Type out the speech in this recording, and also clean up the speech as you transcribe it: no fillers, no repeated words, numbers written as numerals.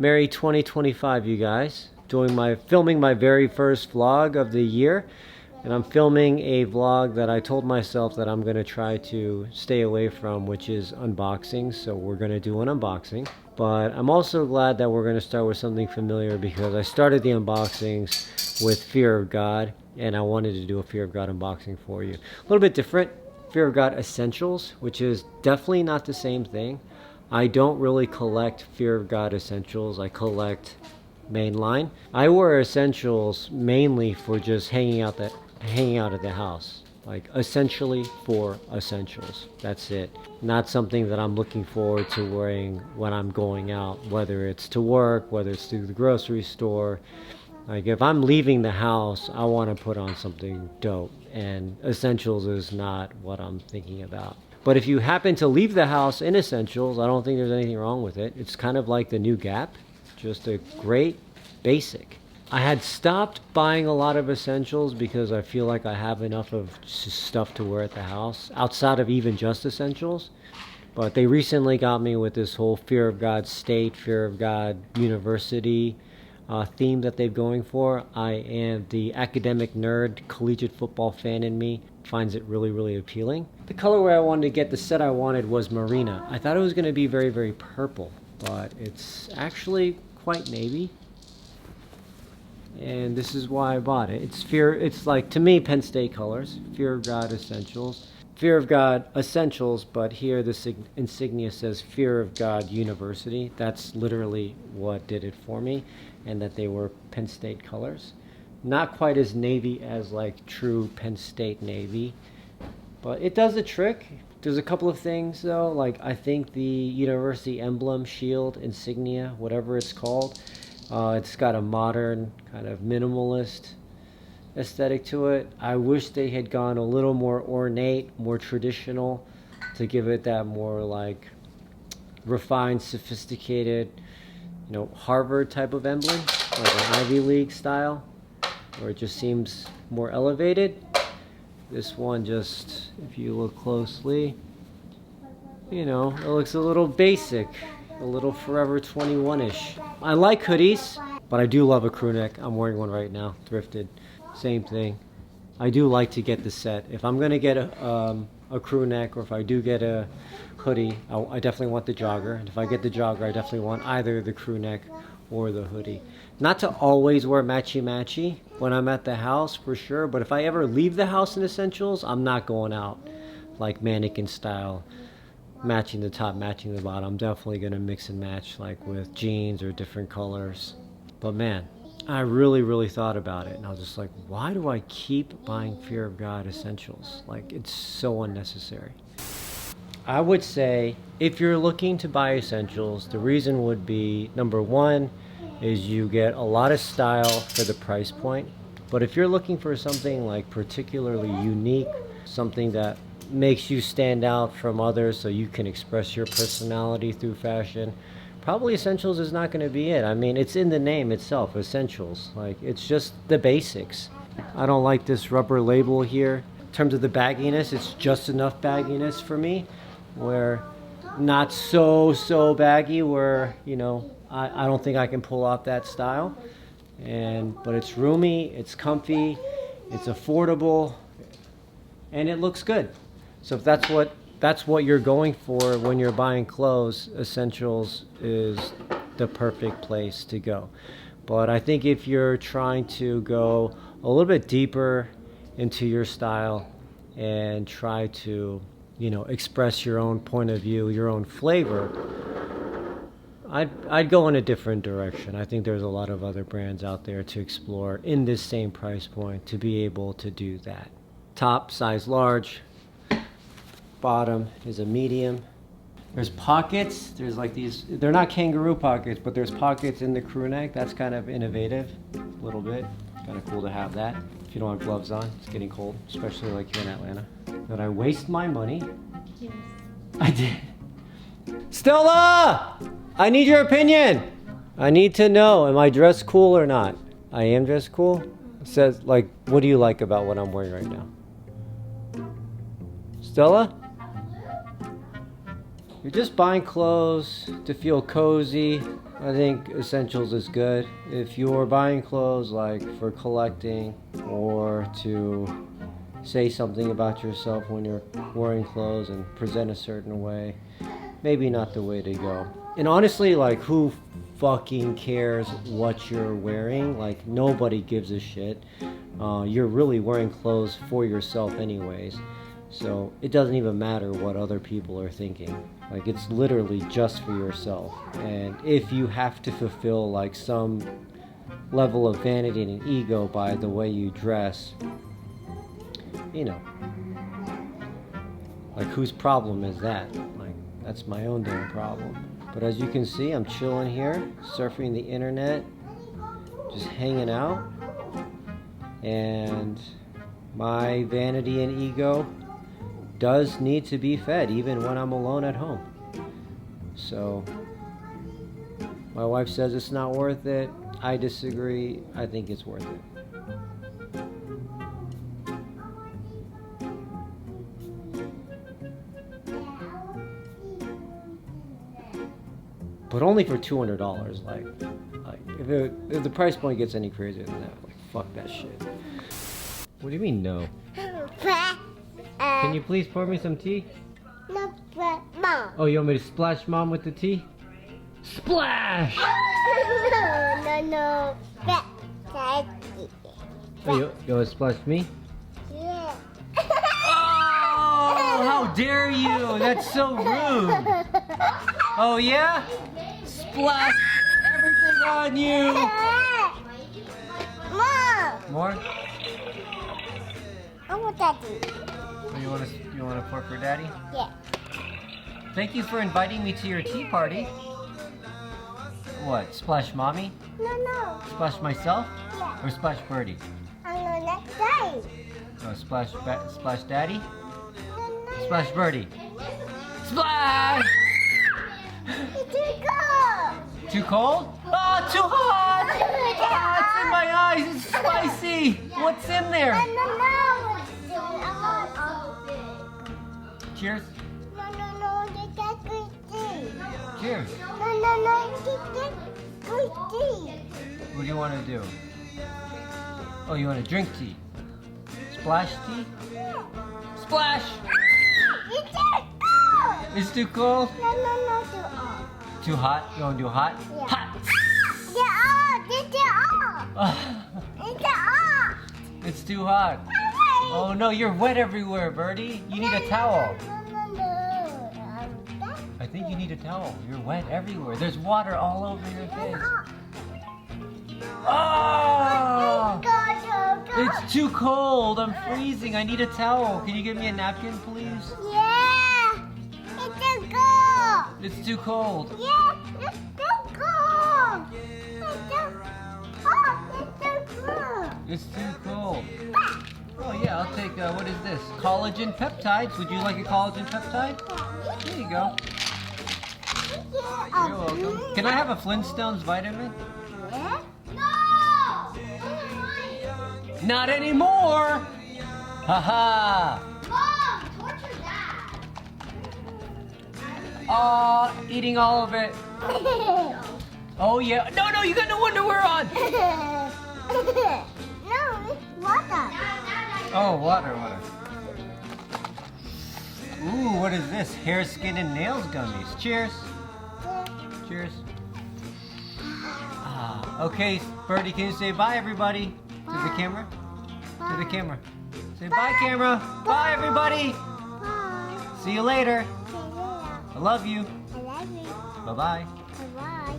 Merry 2025, you guys. Filming my very first vlog of the year. And I'm filming a vlog that I told myself that I'm going to try to stay away from, which is unboxing. So we're going to do an unboxing. But I'm also glad that we're going to start with something familiar, because I started the unboxings with Fear of God, and I wanted to do a Fear of God unboxing for you. A little bit different. Fear of God Essentials, which is definitely not the same thing. I don't really collect Fear of God Essentials. I collect mainline. I wear Essentials mainly for just hanging out at the house. Like, essentially for essentials. That's it. Not something that I'm looking forward to wearing when I'm going out, whether it's to work, whether it's to the grocery store. Like, if I'm leaving the house, I want to put on something dope, and essentials is not what I'm thinking about. But if you happen to leave the house in essentials, I don't think there's anything wrong with it. It's kind of like the new Gap, just a great basic. I had stopped buying a lot of essentials because I feel like I have enough of stuff to wear at the house, outside of even just essentials. But they recently got me with this whole Fear of God State, Fear of God University theme that they're going for. I am the academic nerd, collegiate football fan in me. Finds it really, really appealing. The colorway I wanted to get, the set I wanted, was Marina. I thought it was going to be very, very purple, but it's actually quite navy. And this is why I bought it. It's like, to me, Penn State colors. Fear of God Essentials. Fear of God Essentials, but here the insignia says Fear of God University. That's literally what did it for me, and that they were Penn State colors. Not quite as navy as like true Penn State navy, but it does the trick. There's a couple of things though, like I think the university emblem, shield, insignia, whatever it's called, it's got a modern kind of minimalist aesthetic to it. I wish they had gone a little more ornate, more traditional, to give it that more like refined, sophisticated, Harvard type of emblem, like an Ivy League style, where it just seems more elevated. This one, just, if you look closely, it looks a little basic, a little Forever 21-ish. I like hoodies, but I do love a crewneck. I'm wearing one right now, thrifted. Same thing. I do like to get the set. If I'm gonna get a crewneck, or if I do get a hoodie, I definitely want the jogger. And if I get the jogger, I definitely want either the crewneck or the hoodie. Not to always wear matchy-matchy when I'm at the house, for sure, but if I ever leave the house in essentials, I'm not going out like mannequin style, matching the top, matching the bottom. I'm definitely gonna mix and match, like with jeans or different colors. But man, I really, really thought about it, and I was just like, why do I keep buying Fear of God Essentials? Like, it's so unnecessary. I would say, if you're looking to buy essentials, the reason would be, number one, is you get a lot of style for the price point. But if you're looking for something like particularly unique, something that makes you stand out from others so you can express your personality through fashion, probably essentials is not going to be it. I mean, it's in the name itself, essentials. Like, it's just the basics. I don't like this rubber label here. In terms of the bagginess, it's just enough bagginess for me, where not so baggy where, I don't think I can pull off that style. But it's roomy, it's comfy, it's affordable, and it looks good. So if that's what you're going for when you're buying clothes, essentials is the perfect place to go. But I think if you're trying to go a little bit deeper into your style and try to, express your own point of view, your own flavor, I'd go in a different direction. I think there's a lot of other brands out there to explore in this same price point to be able to do that. Top, size large. Bottom is a medium. There's pockets. There's like these, they're not kangaroo pockets, but there's pockets in the crewneck. That's kind of innovative, a little bit. Kind of cool to have that. If you don't have gloves on, it's getting cold, especially like here in Atlanta. Did I waste my money? Yes. I did. Stella! I need your opinion. I need to know, am I dressed cool or not? I am dressed cool? It says, like, what do you like about what I'm wearing right now? Stella? You're just buying clothes to feel cozy, I think essentials is good. If you're buying clothes like for collecting or to say something about yourself when you're wearing clothes and present a certain way, maybe not the way to go. And honestly, like, who fucking cares what you're wearing? Like, nobody gives a shit. You're really wearing clothes for yourself anyways. So it doesn't even matter what other people are thinking. Like, it's literally just for yourself. And if you have to fulfill like some level of vanity and ego by the way you dress, you know, like, whose problem is that? Like, that's my own damn problem. But as you can see, I'm chilling here, surfing the internet, just hanging out. And my vanity and ego does need to be fed even when I'm alone at home. So my wife says it's not worth it. I disagree. I think it's worth it. But only for $200. Like if the price point gets any crazier than that, like, fuck that shit. What do you mean no? Can you please pour me some tea? No, Mom. Oh, you want me to splash Mom with the tea? Splash! No. Oh, you want to splash me? Yeah. Oh, how dare you! That's so rude! Oh yeah? Splash everything on you! Mom. More? I want Daddy. Oh, you want to pour for Daddy? Yeah. Thank you for inviting me to your tea party. What? Splash Mommy? No. Splash myself? Yeah. Or splash Birdie? I'm gonna let Daddy. Oh, splash Daddy? No. Splash Birdie. Splash! It's too cold. Too cold? Oh, too hot! Ah, it's in my eyes. It's spicy. What's in there? No. Cheers. No. Get green tea. Cheers. No. Get green tea. What do you want to do? Oh, you want to drink tea? Splash tea? Splash! It's too cold. It's too cold? No. Too hot. Too hot? You want to do hot? Yeah. Hot! It's too hot. It's too hot. It's too hot. Oh no, you're wet everywhere, Birdie. You need a towel. No. I think you need a towel. You're wet everywhere. There's water all over your face. Oh! It's too cold. I'm freezing. I need a towel. Can you give me a napkin, please? Yeah. It's too cold. It's too cold. Yeah. It's too cold. It's too cold. Oh yeah, I'll take, what is this? Collagen peptides. Would you like a collagen peptide? There you go. You're welcome. Can I have a Flintstones vitamin? Yeah. Not anymore! Haha! Mom, torture that. Eating all of it. Oh yeah. No, you got no underwear on! No, it's water. Oh, water. Ooh, what is this? Hair, skin, and nails gummies. Cheers. Cheers. Okay, Birdie, can you say bye, everybody? To the camera? To the camera. Say bye, camera. Bye, everybody. Bye. See you later. See you later. I love you. I love you. Bye-bye. Bye-bye.